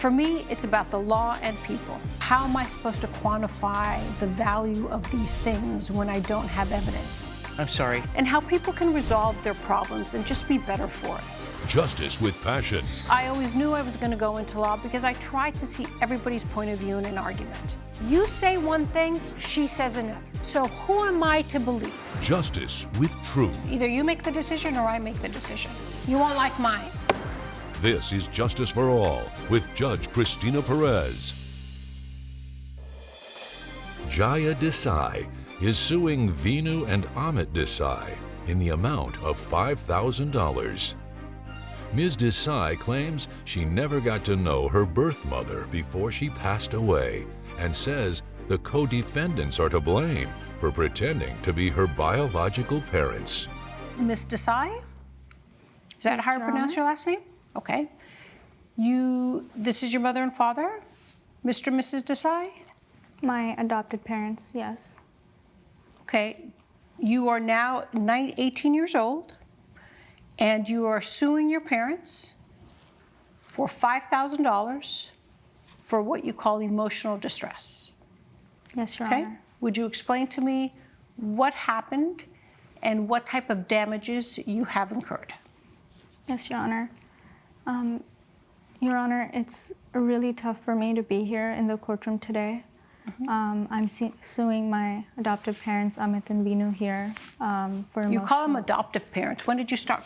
For me, it's about the law and people. How am I supposed to quantify the value of these things when I don't have evidence? I'm sorry. And how people can resolve their problems and just be better for it. Justice with passion. I always knew I was going to go into law because I tried to see everybody's point of view in an argument. You say one thing, she says another. So who am I to believe? Justice with truth. Either you make the decision or I make the decision. You won't like mine. This is Justice for All with Judge Cristina Perez. Jaya Desai is suing Vinu and Amit Desai in the amount of $5,000. Ms. Desai claims she never got to know her birth mother before she passed away and says the co-defendants are to blame for pretending to be her biological parents. Ms. Desai? Is that how I pronounce your last name? Okay. This is your mother and father? Mr. and Mrs. Desai? My adopted parents, yes. Okay. You are now 18 years old, and you are suing your parents for $5,000 for what you call emotional distress. Yes, Your Okay? Honor. Would you explain to me what happened and what type of damages you have incurred? Yes, Your Honor. Your Honor, it's really tough for me to be here in the courtroom today. I'm suing my adoptive parents, Amit and Vinu, here for You call them adoptive parents. When did you start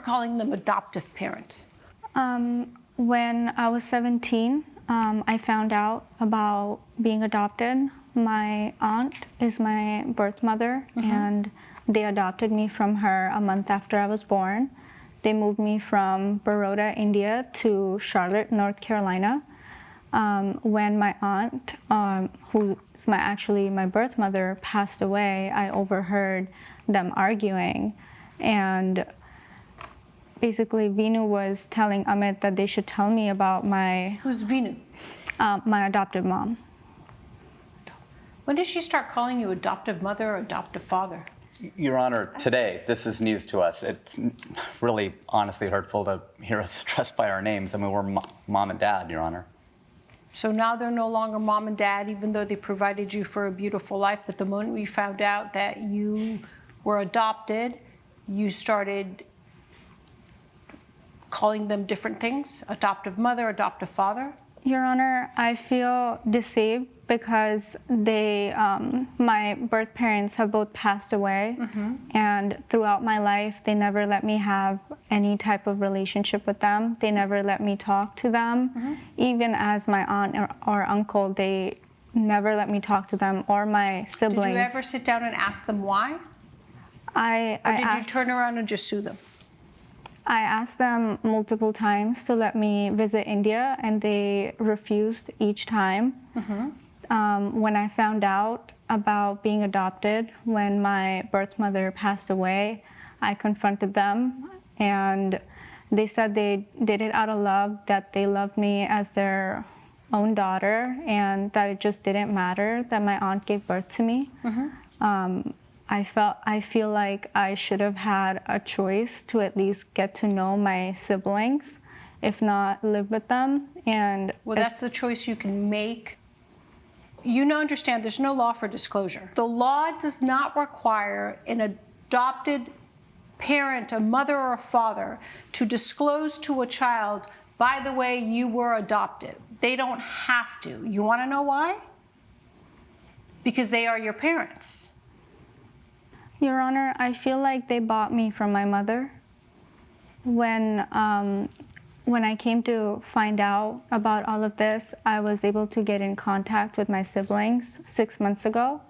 calling them adoptive parents? When I was 17, I found out about being adopted. My aunt is my birth mother, and they adopted me from her a month after I was born. They moved me from Baroda, India to Charlotte, North Carolina. When my aunt, who is actually my birth mother, passed away, I overheard them arguing. And basically, Vinu was telling Amit that they should tell me about my... Who's Vinu? My adoptive mom. When did she start calling you adoptive mother or adoptive father? Your Honor, today, this is news to us. It's really, honestly hurtful to hear us addressed by our names. I mean, we're mom and dad, Your Honor. So now they're no longer mom and dad, even though they provided you for a beautiful life. But the moment we found out that you were adopted, you started calling them different things? Adoptive mother, adoptive father? Your Honor, I feel deceived because my birth parents have both passed away, and throughout my life, they never let me have any type of relationship with them. They never let me talk to them. Even as my aunt or uncle, they never let me talk to them, or my siblings. Did you ever sit down and ask them why? Or did you turn around and just sue them? I asked them multiple times to let me visit India, and they refused each time. When I found out about being adopted, when my birth mother passed away, I confronted them, and they said they did it out of love, that they loved me as their own daughter, and that it just didn't matter that my aunt gave birth to me. I feel like I should have had a choice to at least get to know my siblings, if not live with them. And well, that's the choice you can make. You know, understand, there's no law for disclosure. The law does not require an adopted parent, a mother or a father, to disclose to a child, by the way, you were adopted. They don't have to. You want to know why? Because they are your parents. Your Honor, I feel like they bought me from my mother. When I came to find out about all of this, I was able to get in contact with my siblings 6 months ago,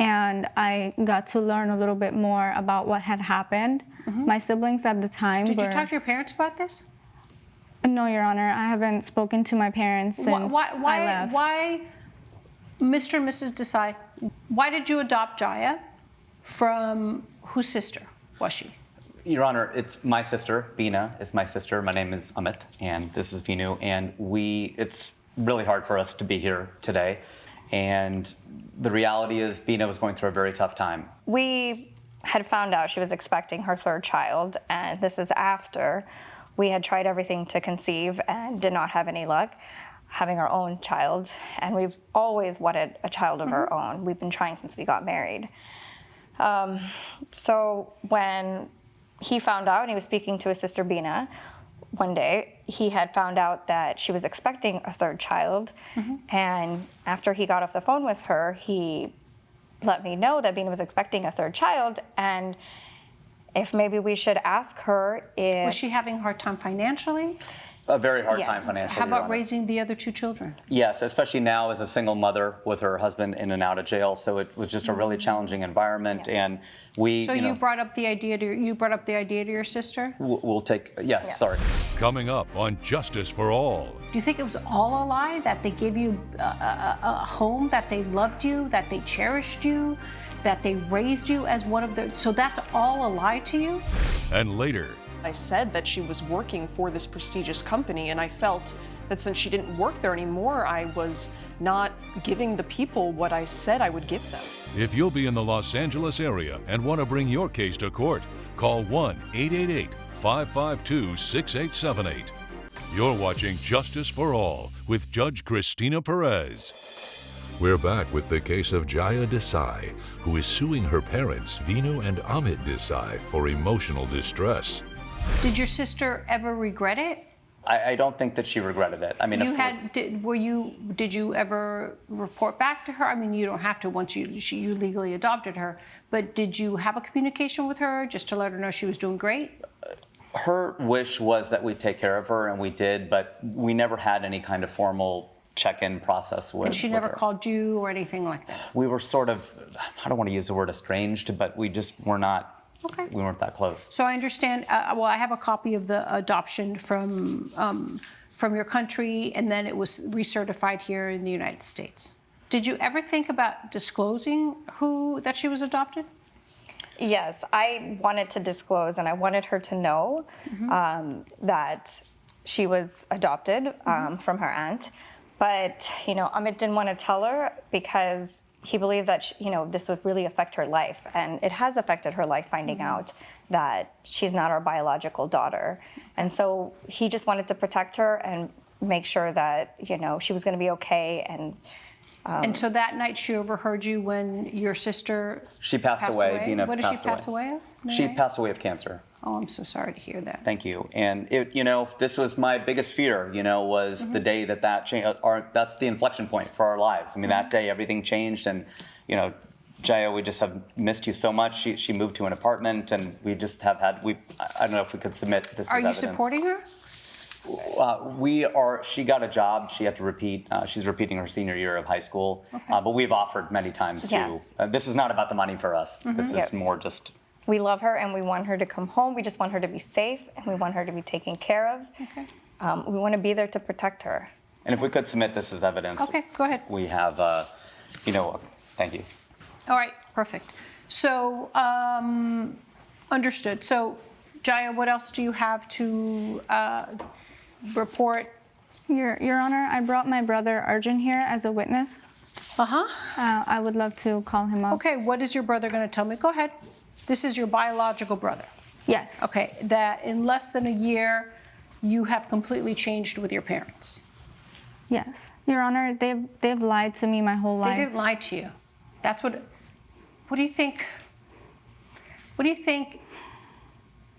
and I got to learn a little bit more about what had happened. My siblings at the time Did you talk to your parents about this? No, Your Honor, I haven't spoken to my parents since I left. Why, Mr. and Mrs. Desai, why did you adopt Jaya? From whose sister was she? Your Honor, it's my sister. Bina is my sister. My name is Amit, and this is Vinu. And it's really hard for us to be here today. And the reality is Bina was going through a very tough time. We had found out she was expecting her third child, and this is after we had tried everything to conceive and did not have any luck having our own child. And we've always wanted a child of our own. We've been trying since we got married. So when he found out, and he was speaking to his sister Bina one day, he had found out that she was expecting a third child. And after he got off the phone with her, he let me know that Bina was expecting a third child, and if maybe we should ask her if... Was she having a hard time financially? A very hard Yes. time financially. How Your about Honor. raising the other two children? Yes, especially now as a single mother with her husband in and out of jail. So it was just a really challenging environment, Yes. and we, So you know, you brought up the idea to your sister? we'll take. Yes, Yeah. sorry. Coming up on Justice for All. Do you think it was all a lie, that they gave you a home, that they loved you, that they cherished you, that they raised you as one of their... So that's all a lie to you? And later, I said that she was working for this prestigious company, and I felt that since she didn't work there anymore, I was not giving the people what I said I would give them. if you'll be in the Los Angeles area and want to bring your case to court, call 1-888-552-6878. You're watching Justice for All with Judge Cristina Perez. We're back with the case of Jaya Desai, who is suing her parents, Vinu and Amit Desai, for emotional distress. Did your sister ever regret it? I don't think that she regretted it. I mean, You of course, had, did you ever report back to her? I mean, you don't have to once you legally adopted her, but did you have a communication with her just to let her know she was doing great? her wish was that we take care of her, and we did, but we never had any kind of formal check-in process with And she with never her. called you or anything like that? We were sort of, I don't want to use the word estranged, but we just were not, Okay. we weren't that close. So I understand, well, I have a copy of the adoption from your country, and then it was recertified here in the United States. Did you ever think about disclosing that she was adopted? Yes, I wanted to disclose, and I wanted her to know that she was adopted from her aunt. But, Amit didn't want to tell her because he believed that, this would really affect her life. And it has affected her life finding out that she's not our biological daughter. And so he just wanted to protect her and make sure that, she was going to be okay. And so that night she overheard you when your sister She passed away. Bina What did she passed pass away of? She Mary? passed away of cancer. Oh, I'm so sorry to hear that. Thank you. And this was my biggest fear, was the day that changed, or that's the inflection point for our lives. I mean, that day everything changed, and Jaya, we just have missed you so much. She moved to an apartment, and we just have had, I don't know if we could submit this as Are you evidence. supporting her? She got a job. She had to repeat. She's repeating her senior year of high school. But we've offered many times to. Yes. This is not about the money for us. This is Yep. more just. we love her and we want her to come home. We just want her to be safe and we want her to be taken care of. Okay. We want to be there to protect her. And if we could submit this as evidence. Okay, go ahead. We have, thank you. All right, perfect. So, understood. So, Jaya, what else do you have to report? Your Honor, I brought my brother Arjun here as a witness. I would love to call him up. Okay, what is your brother going to tell me? Go ahead. This is your biological brother. Yes. Okay, that in less than a year, you have completely changed with your parents. Yes. Your Honor, they've lied to me my whole They life. didn't lie to you. That's what do you think? What do you think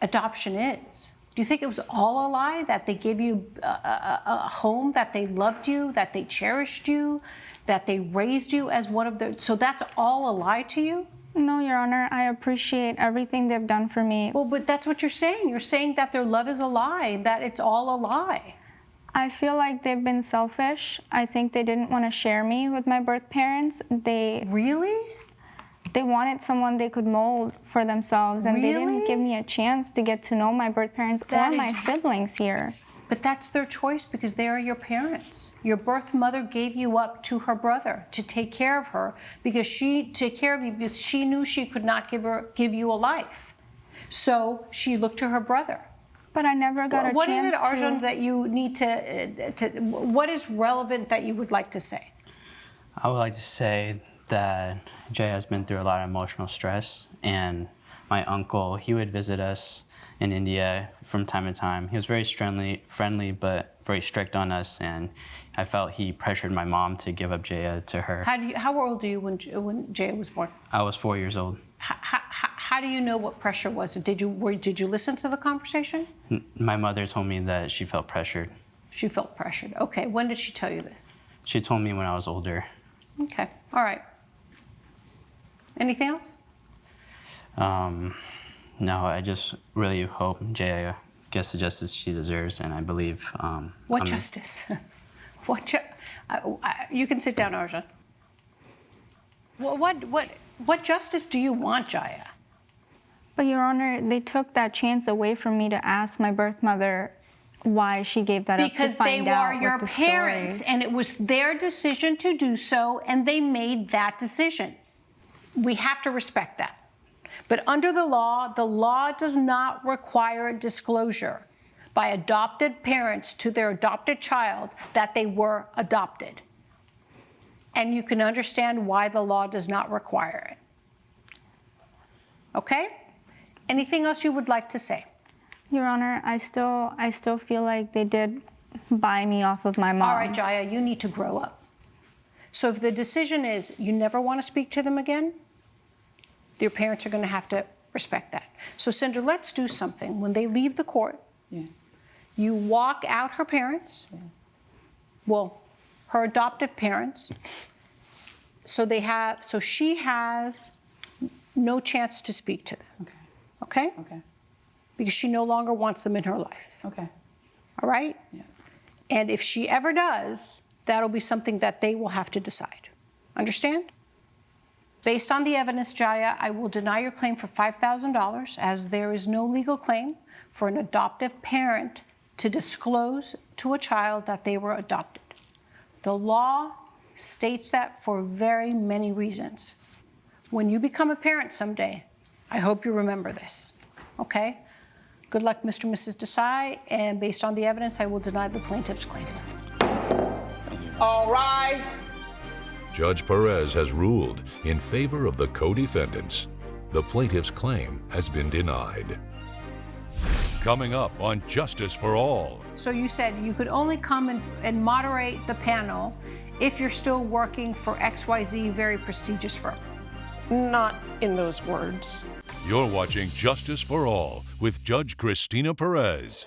adoption is? Do you think it was all a lie, that they gave you a home, that they loved you, that they cherished you, that they raised you as one of their... So that's all a lie to you? No, Your Honor, I appreciate everything they've done for me. Well, but that's what you're saying. You're saying that their love is a lie, that it's all a lie. I feel like they've been selfish. I think they didn't want to share me with my birth parents. They Really? wanted someone they could mold for themselves, and they didn't Really? give me a chance to get to know my birth parents That or my is- siblings here. But that's their choice because they are your parents. Your birth mother gave you up to her brother to take care of her because she knew she could not give you a life. So she looked to her brother. But I never got a What is chance it, Arjun, to... that you need what is relevant that you would like to say? I would like to say that Jay has been through a lot of emotional stress, and my uncle, he would visit us in India from time to time. He was very friendly, but very strict on us, and I felt he pressured my mom to give up Jaya to her. How old are you when Jaya was born? I was 4 years old. How do you know what pressure was? Did you listen to the conversation? My mother told me that she felt pressured. She felt pressured. Okay. When did she tell you this? She told me when I was older. Okay. All right. Anything else? No, I just really hope Jaya gets the justice she deserves, and I believe. What justice? You can sit down, Arjun. What justice do you want, Jaya? But Your Honor, they took that chance away from me to ask my birth mother why she gave that up to Because find they out are your what the parents, story. and it was their decision to do so, and they made that decision. We have to respect that. But under the law does not require disclosure by adopted parents to their adopted child that they were adopted. And you can understand why the law does not require it. Okay? Anything else you would like to say? Your Honor, I still feel like they did buy me off of my mom. All right, Jaya, you need to grow up. So if the decision is you never want to speak to them again, your parents are going to have to respect that. So, Cinder, let's do something. When they leave the court, Yes. you walk out her parents, Yes. well, her adoptive parents, so she has no chance to speak to them, Okay. okay? Okay. Because she no longer wants them in her life, Okay. all right? Yeah. And if she ever does, that'll be something that they will have to decide. Understand? Based on the evidence, Jaya, I will deny your claim for $5,000 as there is no legal claim for an adoptive parent to disclose to a child that they were adopted. The law states that for very many reasons. When you become a parent someday, I hope you remember this, okay? Good luck, Mr. and Mrs. Desai, and based on the evidence, I will deny the plaintiff's claim. All rise. Judge Perez has ruled in favor of the co-defendants. The plaintiff's claim has been denied. Coming up on Justice for All. So you said you could only come and moderate the panel if you're still working for XYZ very prestigious firm. Not in those words. You're watching Justice for All with Judge Cristina Perez.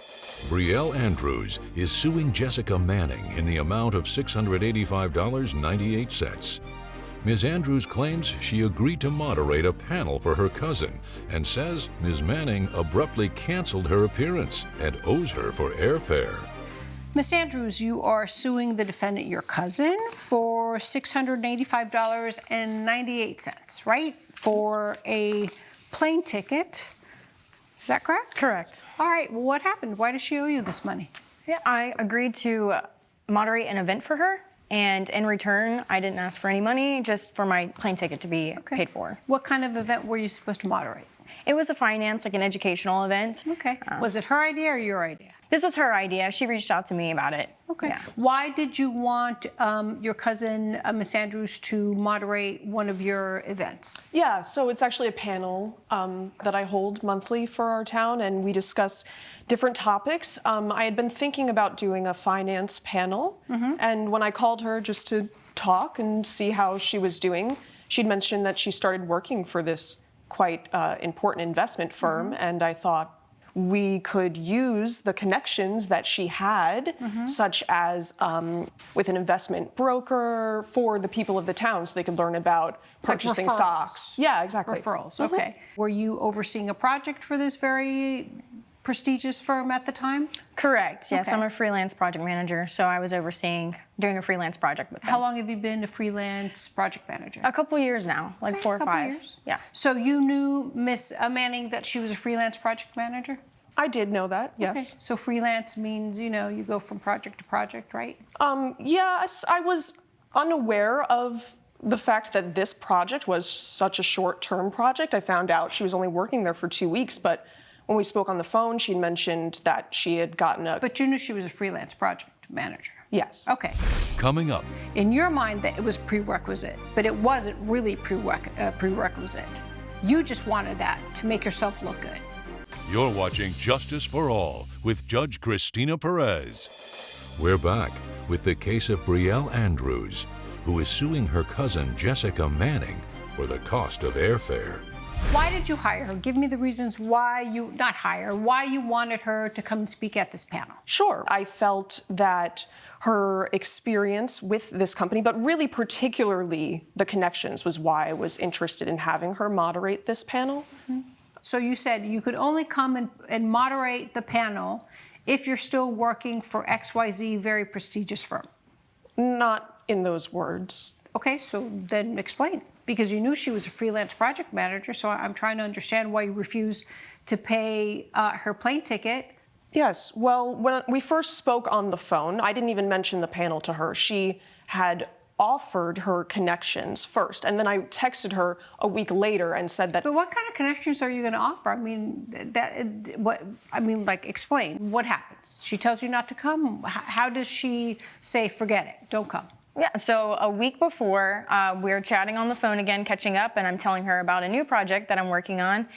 Brielle Andrews is suing Jessica Manning in the amount of $685.98. Ms. Andrews claims she agreed to moderate a panel for her cousin and says Ms. Manning abruptly canceled her appearance and owes her for airfare. Ms. Andrews, you are suing the defendant, your cousin, for $685.98, right? For a plane ticket. Is that correct? Correct. All right, well, what happened? Why does she owe you this money? Yeah, I agreed to moderate an event for her, and in return, I didn't ask for any money, just for my plane ticket to be paid for. What kind of event were you supposed to moderate? It was a finance, like an educational event. Okay. Was it her idea or your idea? This was her idea. She reached out to me about it. Okay. Yeah. Why did you want your cousin, Miss Andrews, to moderate one of your events? Yeah, so it's actually a panel that I hold monthly for our town, and we discuss different topics. I had been thinking about doing a finance panel, and when I called her just to talk and see how she was doing, she'd mentioned that she started working for this quite important investment firm, and I thought we could use the connections that she had, such as with an investment broker for the people of the town so they could learn about purchasing referrals. stocks. Yeah, exactly. Referrals, okay. Were you overseeing a project for this very prestigious firm at the time? Correct. Yes, Okay. I'm a freelance project manager, so I was doing a freelance project with them. How long have you been a freelance project manager? A couple years now, like 4 or couple 5. years. Yeah. So you knew Miss Manning that she was a freelance project manager? I did know that, yes. Okay. So freelance means, you go from project to project, right? Yes, I was unaware of the fact that this project was such a short-term project. I found out she was only working there for 2 weeks, but when we spoke on the phone, she mentioned that she had gotten a... But you knew she was a freelance project manager? Yes. Okay. Coming up, In your mind, that it was prerequisite, but it wasn't really prerequisite. You just wanted that to make yourself look good. You're watching Justice for All with Judge Cristina Perez. We're back with the case of Brielle Andrews, who is suing her cousin Jessica Manning for the cost of airfare. Why did you hire her? Give me the reasons why you, not hire, why you wanted her to come and speak at this panel. Sure. I felt that her experience with this company, but really particularly the connections, was why I was interested in having her moderate this panel. So you said you could only come and moderate the panel if you're still working for XYZ very prestigious firm. Not in those words. Okay, so then explain. Because you knew she was a freelance project manager, so I'm trying to understand why you refused to pay her plane ticket. Yes, well, when we first spoke on the phone, I didn't even mention the panel to her. She had offered her connections first, and then I texted her a week later and said that. But what kind of connections are you going to offer? I mean, explain. What happens? She tells you not to come? How does she say, forget it, don't come? Yeah, so a week before, we were chatting on the phone again, catching up, and I'm telling her about a new project that I'm working on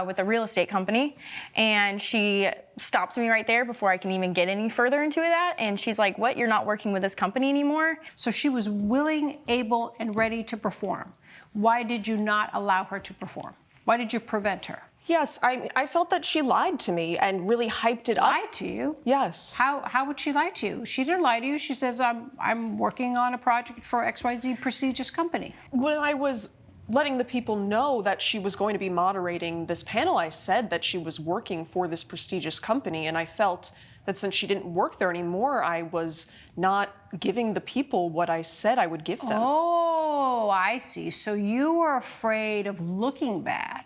with a real estate company. And she stops me right there before I can even get any further into that. And she's like, what, you're not working with this company anymore? So she was willing, able, and ready to perform. Why did you not allow her to perform? Why did you prevent her? Yes, I felt that she lied to me and really hyped it up. Lied to you? Yes. How would she lie to you? She didn't lie to you. She says, I'm working on a project for XYZ prestigious company. When I was letting the people know that she was going to be moderating this panel, I said that she was working for this prestigious company, and I felt that since she didn't work there anymore, I was not giving the people what I said I would give them. Oh, I see. So you were afraid of looking bad.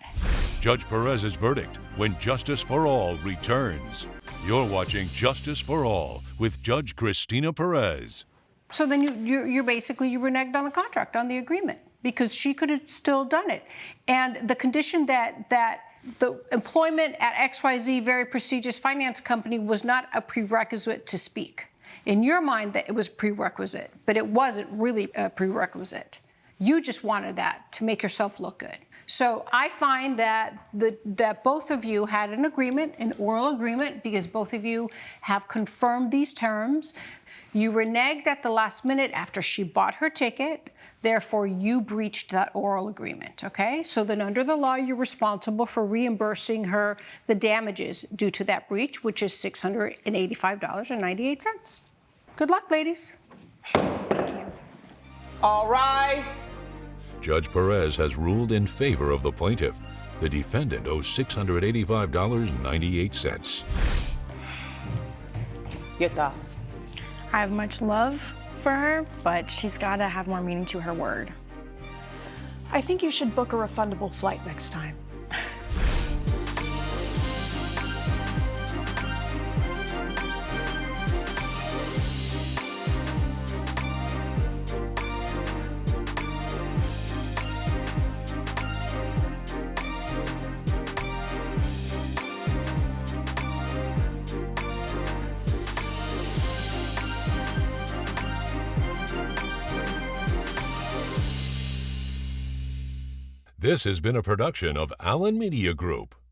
Judge Perez's verdict when Justice for All returns. You're watching Justice for All with Judge Cristina Perez. So then you're basically, you reneged on the contract, on the agreement, because she could have still done it. And the condition that the employment at XYZ very prestigious finance company was not a prerequisite to speak. In your mind, that it was a prerequisite, but it wasn't really a prerequisite. You just wanted that to make yourself look good. So I find that that both of you had an agreement, an oral agreement, because both of you have confirmed these terms. You reneged at the last minute after she bought her ticket. Therefore, you breached that oral agreement, okay? So then under the law, you're responsible for reimbursing her the damages due to that breach, which is $685.98. Good luck, ladies. All rise. Judge Perez has ruled in favor of the plaintiff. The defendant owes $685.98. Your thoughts? I have much love for her, but she's got to have more meaning to her word. I think you should book a refundable flight next time. This has been a production of Allen Media Group.